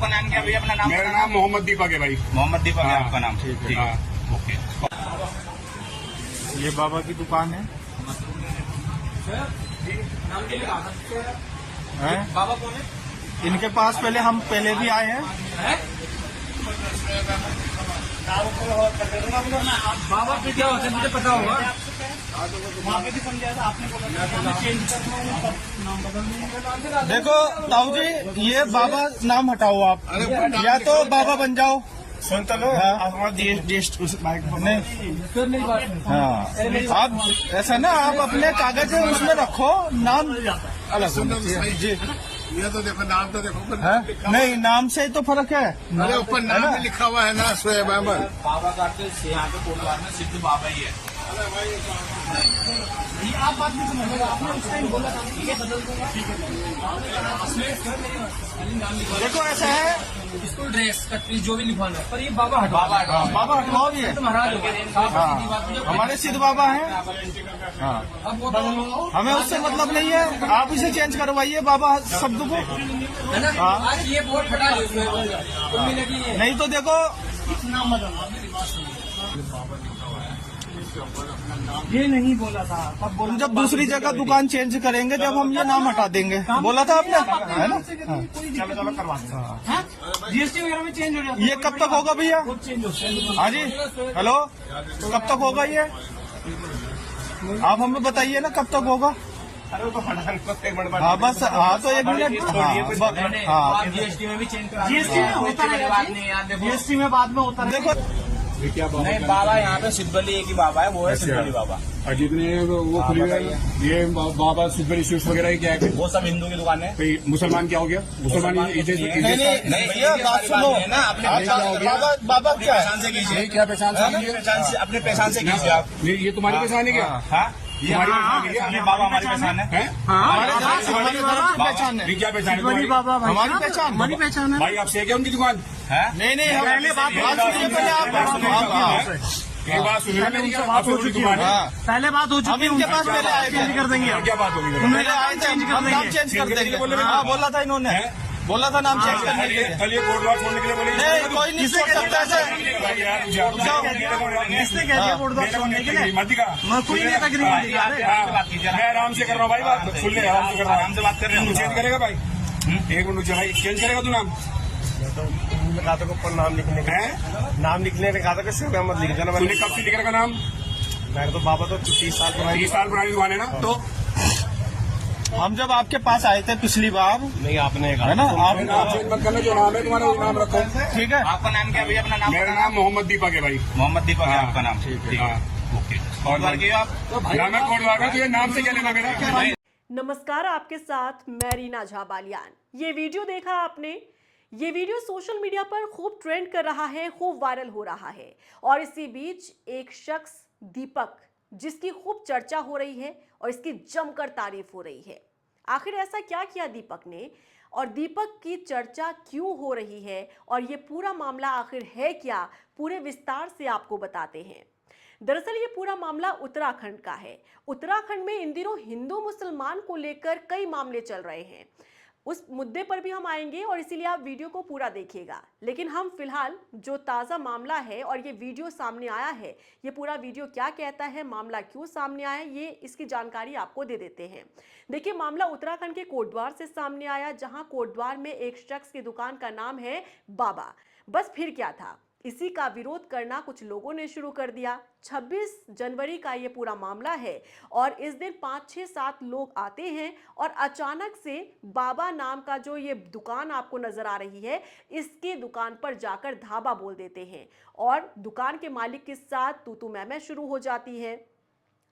आपका नाम क्या भैया? अपना नाम? मेरा नाम मोहम्मद दीपक है भाई। मोहम्मद दीपक है आपका नाम? ठीक है। ओके। ये बाबा की दुकान है। बाबा कौन है? इनके पास हम पहले भी आए हैं। बाबा फिर क्या होता है मुझे पता होगा। वहाँ पे भी समझाया था आपने, बोला चेंज करना है नाम बदलना। देखो ताऊ जी, ये बाबा नाम हटाओ आप, या तो बाबा बन जाओ। सुन तो लो, नहीं। हाँ, आप ऐसा ना, आप अपने कागज उसमें रखो, नाम अलग होना चाहिए। जी, ये तो देखो नाम तो देखो ऊपर नहीं, नाम से तो फर्क है। अरे ऊपर नाम भी लिखा हुआ है ना, शोएब अहमद। बाबा का तो यहाँ पे कोटवार में सिद्ध बाबा ही है। ये आप बात नहीं समझ रहे, आपने उस टाइम बोला था ठीक है बदल दूंगा। देखो ऐसा है, स्कूल ड्रेस कटरी जो भी लिखवाना है, पर ये बाबा हटवा। बाबा हटवाओ ये। तो महाराज हो गए। हाँ, हमारे सिद्ध बाबा हैं। हाँ, अब वो बदलवाओ हमें उससे मतलब नहीं है, आप इसे चेंज करवाइए बाबा शब्द को। है ना। हाँ। आज ये बोर्ड हटा लो इसमें, तो मिलेगी ये। नहीं तो देखो, नाम बदलना। ये नहीं बोला था, अब बोला जब दूसरी जगह दुकान चेंज करेंगे, जब हम ये नाम हटा देंगे, बोला था आपने, है ना। चलो करवा दो। जीएसटी वगैरह में चेंज हो जाता है। ये कब तक होगा भैया? चेंज हो जाता हाँ जी, हेलो, कब तक होगा ये? आप हमें बताइए ना कब तक होगा। हाँ बस, हाँ तो एक मिनट। हाँ, जीएसटी में भी चेंज करा। जीएसटी में होता है, जीएसटी में बाद में होता है। देखो क्या नहीं, बाबा यहाँ पे सिद्धबली एक ही बाबा है, वो है सिद्धबली बाबा। और जितने वो खुली हुई है, ये बाबा सिद्धबली स्वीट्स वगैरह की क्या है? वो सब हिंदू की दुकान है। कोई मुसलमान क्या हो गया? मुसलमान नहीं भैया, बात सुनो ना, अपने बाबा क्या है? पहचान से कीजिए। ये क्या पहचान से अपने पहचान से कीजिए आप। ये तुम्हारी पहचान है क्या? हाँ, तुम्हारी पहचान है क्या? ये बाबा हमारी पहचान है। हमारे पहचान है, ये क्या पहचान है बड़ी तुम्हारी? बाबा भाई हमारी पहचान। हमारी पहचान है। भाई आपसे है क्या उनकी दुकान? नहीं, पहले बात सुनिए, पहले आप। एक बात सुनिए, मेरी बात हो चुकी है। हाँ, पहले बात हो हम चुकी है, इनके पास पहले आए थे। चेंज कर देंगे। क्या बात होगी? पहले आए थे, हम नाम चेंज कर देंगे। हाँ, बोला था इन्होंने, बोला था नाम चेंज करने के लिए। कल ये कोटद्वार छोड़ने के लिए बोले नहीं, कोई नहीं छोड़ सकता ऐसे। किसने कह दिया कोटद्वार छोड़ने के लिए? मत दिखा। कोई नेतागिरी नहीं दिखा रहे। मैं आराम से कर रहा हूँ भाई, बात सुन ले, आराम से कर रहा हूँ। आराम से बात कर रहे हैं। चेंज करेगा भाई? एक मिनट भाई, चेंज करेगा तू नाम? कहा था ऊपर नाम लिखने का, नाम लिखने ने कहा था कि शोएब अहमद लिख देना। तूने कब से लिख रखा नाम? मैं तो बाबा तो 30 साल पुरानी। 30 साल पुरानी दुकान है ना? तो हम जब आपके पास आए थे पिछली बार, नहीं आपने कहा है ना, आप नाम चेंज मत करना, जो नाम है तुम्हारा वो नाम रखो। ठीक है। आपका नाम क्या भैया? अपना नाम? मेरा नाम मोहम्मद दीपक है भाई। मोहम्मद दीपक है हाँ। आपका नाम? ठीक है, ओके। और बार की आप नाम है कोटद्वार का, तो ये नाम से क्या लेना मेरा? नमस्कार, आपके साथ मैं रीना झा बालियान। ये वीडियो देखा आपने? ये वीडियो सोशल मीडिया पर खूब ट्रेंड कर रहा है, खूब वायरल हो रहा है। और इसी बीच एक शख्स दीपक, जिसकी खूब चर्चा हो रही है और इसकी जमकर तारीफ हो रही है। आखिर ऐसा क्या किया दीपक ने, और दीपक की चर्चा क्यों हो रही है, और ये पूरा मामला आखिर है क्या, पूरे विस्तार से आपको बताते हैं। दरअसल ये पूरा मामला उत्तराखंड का है। उत्तराखंड में इन दिनों हिंदू मुसलमान को लेकर कई मामले चल रहे हैं। उस मुद्दे पर भी हम आएंगे और इसीलिए आप वीडियो को पूरा देखिएगा। लेकिन हम फिलहाल जो ताज़ा मामला है और ये वीडियो सामने आया है, ये पूरा वीडियो क्या कहता है, मामला क्यों सामने आया, ये इसकी जानकारी आपको दे देते हैं। देखिए, मामला उत्तराखंड के कोटद्वार से सामने आया, जहां कोटद्वार में एक शख्स की दुकान का नाम है बाबा। बस फिर क्या था, इसी का विरोध करना कुछ लोगों ने शुरू कर दिया। 26 जनवरी का ये पूरा मामला है और इस दिन 5, 6, 7 लोग आते हैं और अचानक से बाबा नाम का जो ये दुकान आपको नजर आ रही है, इसके दुकान पर जाकर धाबा बोल देते हैं और दुकान के मालिक के साथ तू मैं शुरू हो जाती है।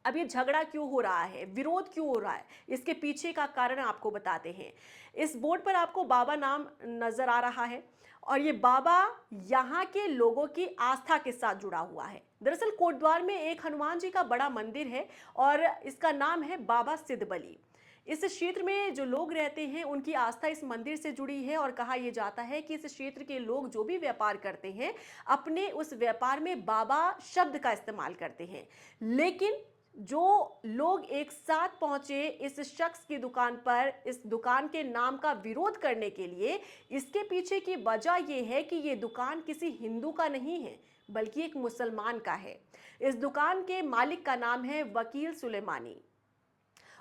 अब ये झगड़ा क्यों हो रहा है, विरोध क्यों हो रहा है, इसके पीछे का कारण आपको बताते हैं। इस बोर्ड पर आपको बाबा नाम नजर आ रहा है और ये बाबा यहाँ के लोगों की आस्था के साथ जुड़ा हुआ है। दरअसल कोटद्वार में एक हनुमान जी का बड़ा मंदिर है और इसका नाम है बाबा सिद्धबली। इस क्षेत्र में जो लोग रहते हैं उनकी आस्था इस मंदिर से जुड़ी है और कहा यह जाता है कि इस क्षेत्र के लोग जो भी व्यापार करते हैं, अपने उस व्यापार में बाबा शब्द का इस्तेमाल करते हैं। लेकिन जो लोग एक साथ पहुंचे इस शख्स की दुकान पर इस दुकान के नाम का विरोध करने के लिए, इसके पीछे की वजह यह है कि ये दुकान किसी हिंदू का नहीं है बल्कि एक मुसलमान का है। इस दुकान के मालिक का नाम है वकील सुलेमानी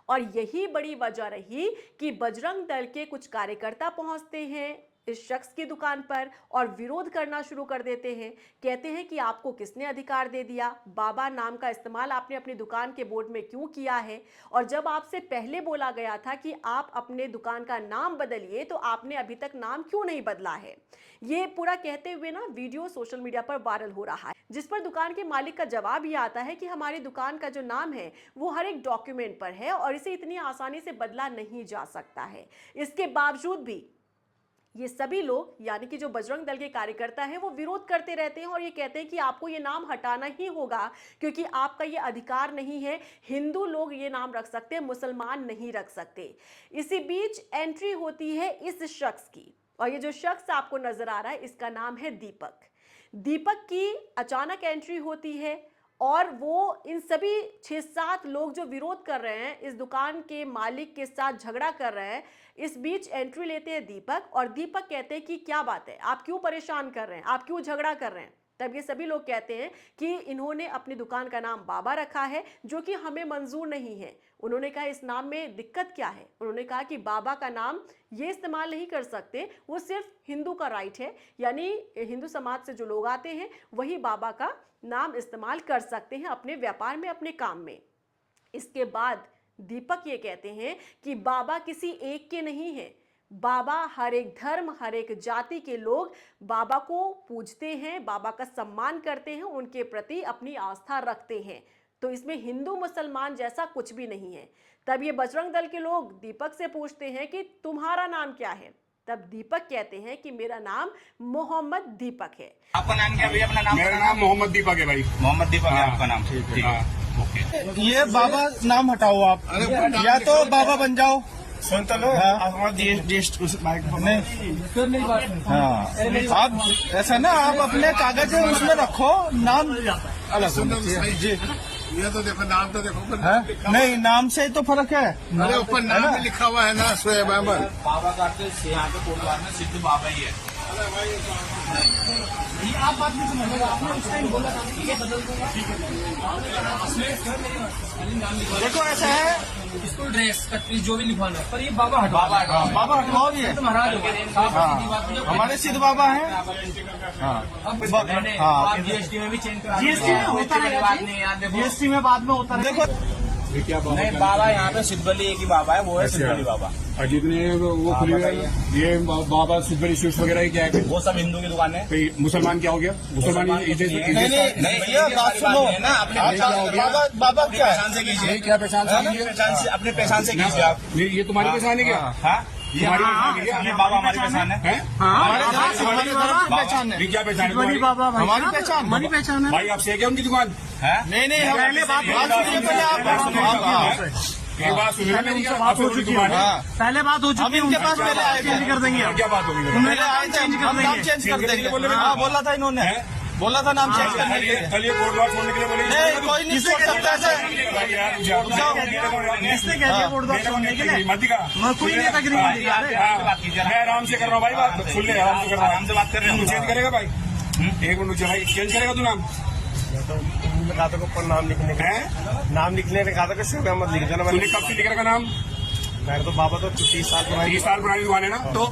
और यही बड़ी वजह रही कि बजरंग दल के कुछ कार्यकर्ता पहुंचते हैं इस शख्स की दुकान पर और विरोध करना शुरू कर देते हैं। कहते हैं कि आपको किसने अधिकार दे दिया, बाबा नाम का इस्तेमाल आपने अपनी दुकान के बोर्ड में क्यों किया है, और जब आपसे पहले बोला गया था कि आप अपने दुकान का नाम बदलिए तो आपने अभी तक नाम क्यों नहीं बदला है। ये पूरा कहते हुए ना वीडियो सोशल मीडिया पर वायरल हो रहा है, जिस पर दुकान के मालिक का जवाब ये आता है कि हमारी दुकान का जो नाम है वो हर एक डॉक्यूमेंट पर है और इसे इतनी आसानी से बदला नहीं जा सकता है। इसके बावजूद भी ये सभी लोग यानी कि जो बजरंग दल के कार्यकर्ता हैं वो विरोध करते रहते हैं और ये कहते हैं कि आपको ये नाम हटाना ही होगा क्योंकि आपका ये अधिकार नहीं है। हिंदू लोग ये नाम रख सकते हैं, मुसलमान नहीं रख सकते। इसी बीच एंट्री होती है इस शख्स की और ये जो शख्स आपको नजर आ रहा है इसका नाम है दीपक। दीपक की अचानक एंट्री होती है और वो इन सभी 6-7 लोग जो विरोध कर रहे हैं, इस दुकान के मालिक के साथ झगड़ा कर रहे हैं, इस बीच एंट्री लेते हैं दीपक और दीपक कहते हैं कि क्या बात है, आप क्यों परेशान कर रहे हैं, आप क्यों झगड़ा कर रहे हैं। तब ये सभी लोग कहते हैं कि इन्होंने अपनी दुकान का नाम बाबा रखा है जो कि हमें मंजूर नहीं है। उन्होंने कहा इस नाम में दिक्कत क्या है। उन्होंने कहा कि बाबा का नाम ये इस्तेमाल नहीं कर सकते, वो सिर्फ हिंदू का राइट है, यानी हिंदू समाज से जो लोग आते हैं वही बाबा का नाम इस्तेमाल कर सकते हैं अपने व्यापार में, अपने काम में। इसके बाद दीपक ये कहते हैं कि बाबा किसी एक के नहीं है, बाबा हर एक धर्म हर एक जाति के लोग बाबा को पूजते हैं, बाबा का सम्मान करते हैं, उनके प्रति अपनी आस्था रखते हैं, तो इसमें हिंदू मुसलमान जैसा कुछ भी नहीं है। तब ये बजरंग दल के लोग दीपक से पूछते हैं कि तुम्हारा नाम क्या है। तब दीपक कहते हैं कि मेरा नाम मोहम्मद दीपक है। आपका नाम क्या भैया? अपना नाम? मेरा नाम मोहम्मद दीपक है भाई। मोहम्मद दीपक है आपका नाम? ठीक है। हाँ, ओके। ये बाबा नाम हटाओ आप, या तो बाबा बन जाओ। सुन तो लो, आप आप ऐसा ना, आप अपने कागज उसमें रखो, नाम अलग होना चाहिए। जी ये तो देखो, नाम तो देखो ऊपर। नहीं, नाम से तो फर्क है। अरे ऊपर नाम भी लिखा हुआ है ना, शोएब अहमद। बाबा का अर्थ यहाँ पे कोटवार में सिद्ध बाबा ही है। आप बात नहीं समझ, आपने उस टाइम बोला था कि ये बदल दूंगा। देखो ऐसा है, इसको ड्रेस कटपीस जो भी लिखवाना है, पर ये बाबा हटवा, बाबा हटवाओ ये। तो महाराज हो गए। हमारे सिद्ध बाबा हैं। आप जीएसटी में भी चेंज करा, जीएसटी में होता है, जीएसटी में बाद में होता है। देखो क्या बाबा? नहीं, बाबा यहाँ पे सिद्धबली एक ही बाबा है, वो है सिद्धबली बाबा। और जितने वो खुले हुए हैं, ये बाबा सिद्धबली स्वीट्स वगैरह क्या है? वो सब हिंदू की दुकान है। कोई मुसलमान क्या हो गया? मुसलमान नहीं, भैया बात सुनो ना, अपने बाबा क्या है? पहचान से कीजिए, क्या पहचान से? अपने पहचान से कीजिए आप। ये तुम्हारी पहचान है क्या? हाँ, ये हमारी बाबा हमारी पहचान है। हमारी तरफ से पहचान है। ये क्या पहचान है हमारी तुम्हारी? पहचान है। भाई आप से क्या उनकी दुकान? नहीं, पहले बात सुनिए, पहले आप एक बात सुनिए, आप उनकी दुकान है। पहले बात हो चुकी है, इनके पास पहले आए थे, कर देंगे। क्या बात होगी? पहले आए थे, हम नाम चेंज कर देंगे। हाँ, बोला था इन्होंने, बोला था नाम चेंज करने के लिए। कल ये कोर्ट वार छोड़ने के लिए बोले? नहीं, कोई नहीं छोड़ सकता ऐसे। किसने कह दिया वोट दो छोड़ने के लिए? मत का कोई नहीं तक नहीं दिया। मैं आराम से कर रहा हूँ भाई, बात सुन ले, आराम से कर रहा हूँ। आराम से बात कर रहे हैं। चेंज करेगा भाई? एक मिनट भाई, चेंज करेगा तू नाम? कहा था ऊपर नाम लिखने का, नाम लिखने ने कहा था कि शोएब अहमद लिख देना। तूने कब से लिख रखा नाम? मैंने तो बाबा तो 30 साल पुरानी 30 साल पुरानी दुकान है ना। तो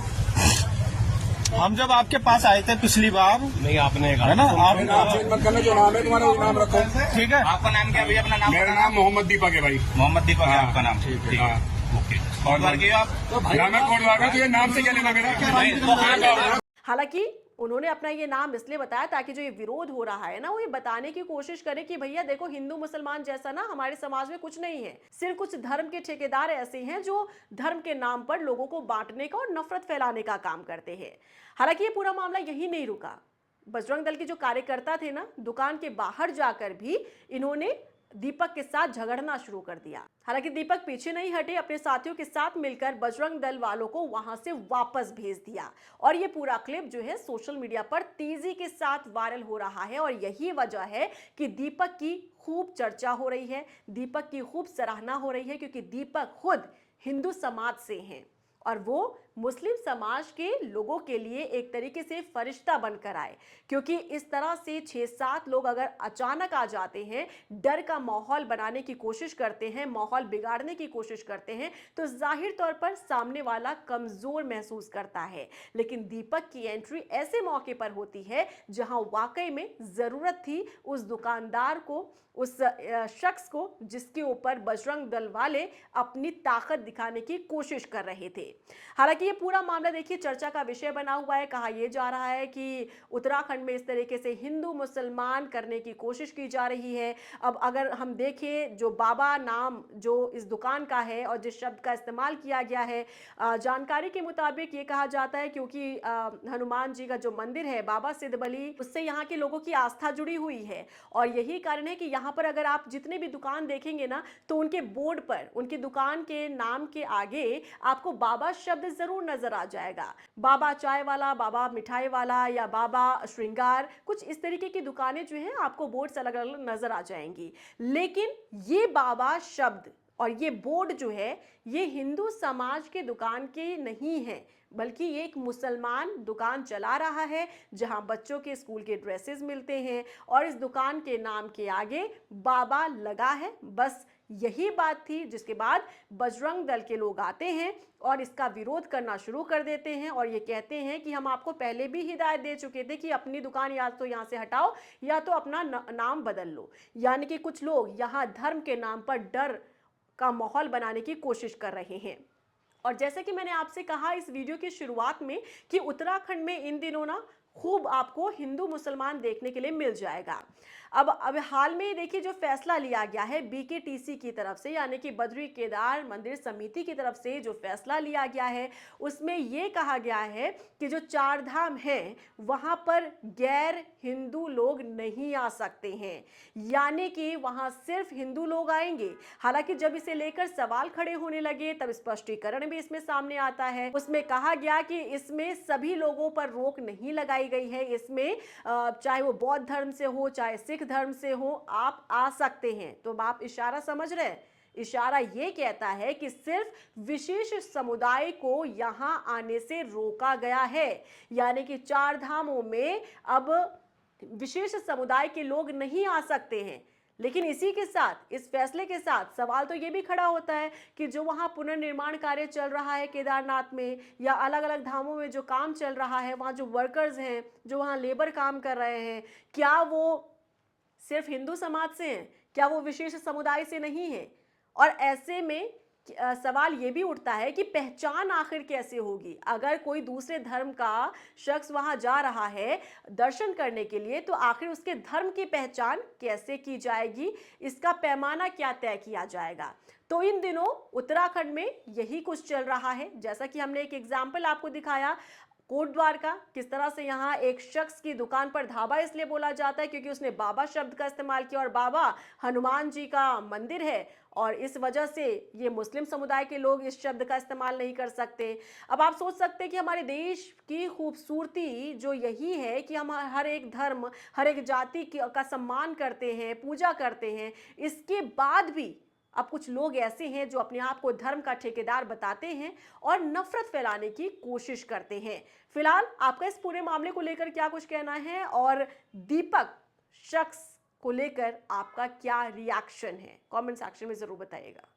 हम जब आपके पास आए थे पिछली बार, नहीं, आपने है ना, आप नाम चेंज मत करना, जो नाम है तुम्हारा वो नाम रखो। ठीक है। आपका नाम क्या भैया? अपना नाम? मेरा नाम मोहम्मद दीपक है भाई। मोहम्मद दीपक है आपका नाम? ठीक है। ओके। और बार की आप ना मैं कोर्ट वार का, तुझे नाम से क्या लेना मेरा? हालांकि उन्होंने अपना ये नाम इसलिए बताया ताकि जो ये विरोध हो रहा है ना, वो ये बताने की कोशिश करे कि भैया देखो, हिंदू मुसलमान जैसा ना हमारे समाज में कुछ नहीं है, सिर्फ कुछ धर्म के ठेकेदार ऐसे हैं जो धर्म के नाम पर लोगों को बांटने का और नफरत फैलाने का काम करते हैं। हालांकि ये पूरा मामला यही नहीं रुका। बजरंग दल के जो कार्यकर्ता थे ना, दुकान के बाहर जाकर भी इन्होंने दीपक के साथ झगड़ना शुरू कर दिया। हालांकि दीपक पीछे नहीं हटे, अपने साथियों के साथ मिलकर बजरंग दल वालों को वहां से वापस भेज दिया और ये पूरा क्लिप जो है सोशल मीडिया पर तेजी के साथ वायरल हो रहा है। और यही वजह है कि दीपक की खूब चर्चा हो रही है, दीपक की खूब सराहना हो रही है, क्योंकि दीपक खुद हिंदू समाज से हैं और वो मुस्लिम समाज के लोगों के लिए एक तरीके से फरिश्ता बनकर आए। क्योंकि इस तरह से 6-7 लोग अगर अचानक आ जाते हैं, डर का माहौल बनाने की कोशिश करते हैं, माहौल बिगाड़ने की कोशिश करते हैं, तो जाहिर तौर पर सामने वाला कमजोर महसूस करता है। लेकिन दीपक की एंट्री ऐसे मौके पर होती है जहां वाकई में जरूरत थी उस दुकानदार को, उस शख्स को जिसके ऊपर बजरंग दल वाले अपनी ताकत दिखाने की कोशिश कर रहे थे। हालांकि ये पूरा मामला देखिए चर्चा का विषय बना हुआ है। कहा यह जा रहा है कि उत्तराखंड में इस तरीके से हिंदू मुसलमान करने की कोशिश की जा रही है। अब अगर हम देखें, जो बाबा नाम जो इस दुकान का है और जिस शब्द का इस्तेमाल किया गया है, जानकारी के मुताबिक ये कहा जाता है क्योंकि हनुमान जी का जो मंदिर है बाबा सिद्धबली, उससे यहाँ के लोगों की आस्था जुड़ी हुई है। और यही कारण है कि यहाँ पर अगर आप जितने भी दुकान देखेंगे ना, तो उनके बोर्ड पर, उनकी दुकान के नाम के आगे आपको बाबा शब्द जरूर नजर आ जाएगा। बाबा चाय वाला, बाबा मिठाई वाला या बाबा श्रृंगार, कुछ इस तरीके की दुकानें जो हैं आपको बोर्ड्स अलग अलग नजर आ जाएंगी। लेकिन ये बाबा शब्द और ये बोर्ड जो है, ये हिंदू समाज के दुकान के नहीं है, बल्कि ये एक मुसलमान दुकान चला रहा है जहां बच्चों के स्कूल के ड्रेसेस मिलते हैं और इस दुकान के नाम के आगे बाबा लगा है। बस यही बात थी, जिसके बाद बजरंग दल के लोग आते हैं और इसका विरोध करना शुरू कर देते हैं और ये कहते हैं कि हम आपको पहले भी हिदायत दे चुके थे कि अपनी दुकान या तो यहाँ से हटाओ या तो अपना नाम बदल लो। यानी कि कुछ लोग यहाँ धर्म के नाम पर डर का माहौल बनाने की कोशिश कर रहे हैं। और जैसे कि मैंने आपसे कहा इस वीडियो की शुरुआत में कि उत्तराखंड में इन दिनों ना खूब आपको हिंदू मुसलमान देखने के लिए मिल जाएगा। अब हाल में देखिए जो फैसला लिया गया है BKTC की तरफ से, यानी कि बद्री केदार मंदिर समिति की तरफ से जो फैसला लिया गया है, उसमें ये कहा गया है कि जो 4 धाम हैं वहां पर गैर हिंदू लोग नहीं आ सकते हैं, यानी कि वहां सिर्फ हिंदू लोग आएंगे। हालांकि जब इसे लेकर सवाल खड़े होने लगे तब स्पष्टीकरण भी इसमें सामने आता है। उसमें कहा गया कि इसमें सभी लोगों पर रोक नहीं लगाई गई है, इसमें चाहे वो बौद्ध धर्म से हो चाहे सिख धर्म से हो, आप आ सकते हैं। तो आप इशारा समझ रहे हैं, इशारा ये कहता है कि सिर्फ विशेष समुदाय को यहां आने से रोका गया है, यानी कि 4 धामों में अब विशेष समुदाय के लोग नहीं आ सकते हैं। लेकिन इसी के साथ, इस फैसले के साथ सवाल तो ये भी खड़ा होता है कि जो वहाँ पुनर्निर्माण कार्य चल रहा है केदारनाथ में या अलग अलग धामों में जो काम चल रहा है, वहाँ जो वर्कर्स हैं, जो वहाँ लेबर काम कर रहे हैं, क्या वो सिर्फ हिंदू समाज से हैं? क्या वो विशेष समुदाय से नहीं है? और ऐसे में सवाल ये भी उठता है कि पहचान आखिर कैसे होगी? अगर कोई दूसरे धर्म का शख्स वहां जा रहा है दर्शन करने के लिए, तो आखिर उसके धर्म की पहचान कैसे की जाएगी? इसका पैमाना क्या तय किया जाएगा? तो इन दिनों उत्तराखंड में यही कुछ चल रहा है। जैसा कि हमने एक एग्जाम्पल आपको दिखाया कोटद्वार का, किस तरह से यहाँ एक शख्स की दुकान पर ढाबा इसलिए बोला जाता है क्योंकि उसने बाबा शब्द का इस्तेमाल किया और बाबा हनुमान जी का मंदिर है और इस वजह से ये मुस्लिम समुदाय के लोग इस शब्द का इस्तेमाल नहीं कर सकते। अब आप सोच सकते हैं कि हमारे देश की खूबसूरती जो यही है कि हम हर एक धर्म, हर एक जाति का सम्मान करते हैं, पूजा करते हैं, इसके बाद भी अब कुछ लोग ऐसे हैं जो अपने आप को धर्म का ठेकेदार बताते हैं और नफरत फैलाने की कोशिश करते हैं। फिलहाल आपका इस पूरे मामले को लेकर क्या कुछ कहना है और दीपक शख्स को लेकर आपका क्या रिएक्शन है? कमेंट सेक्शन में जरूर बताइएगा।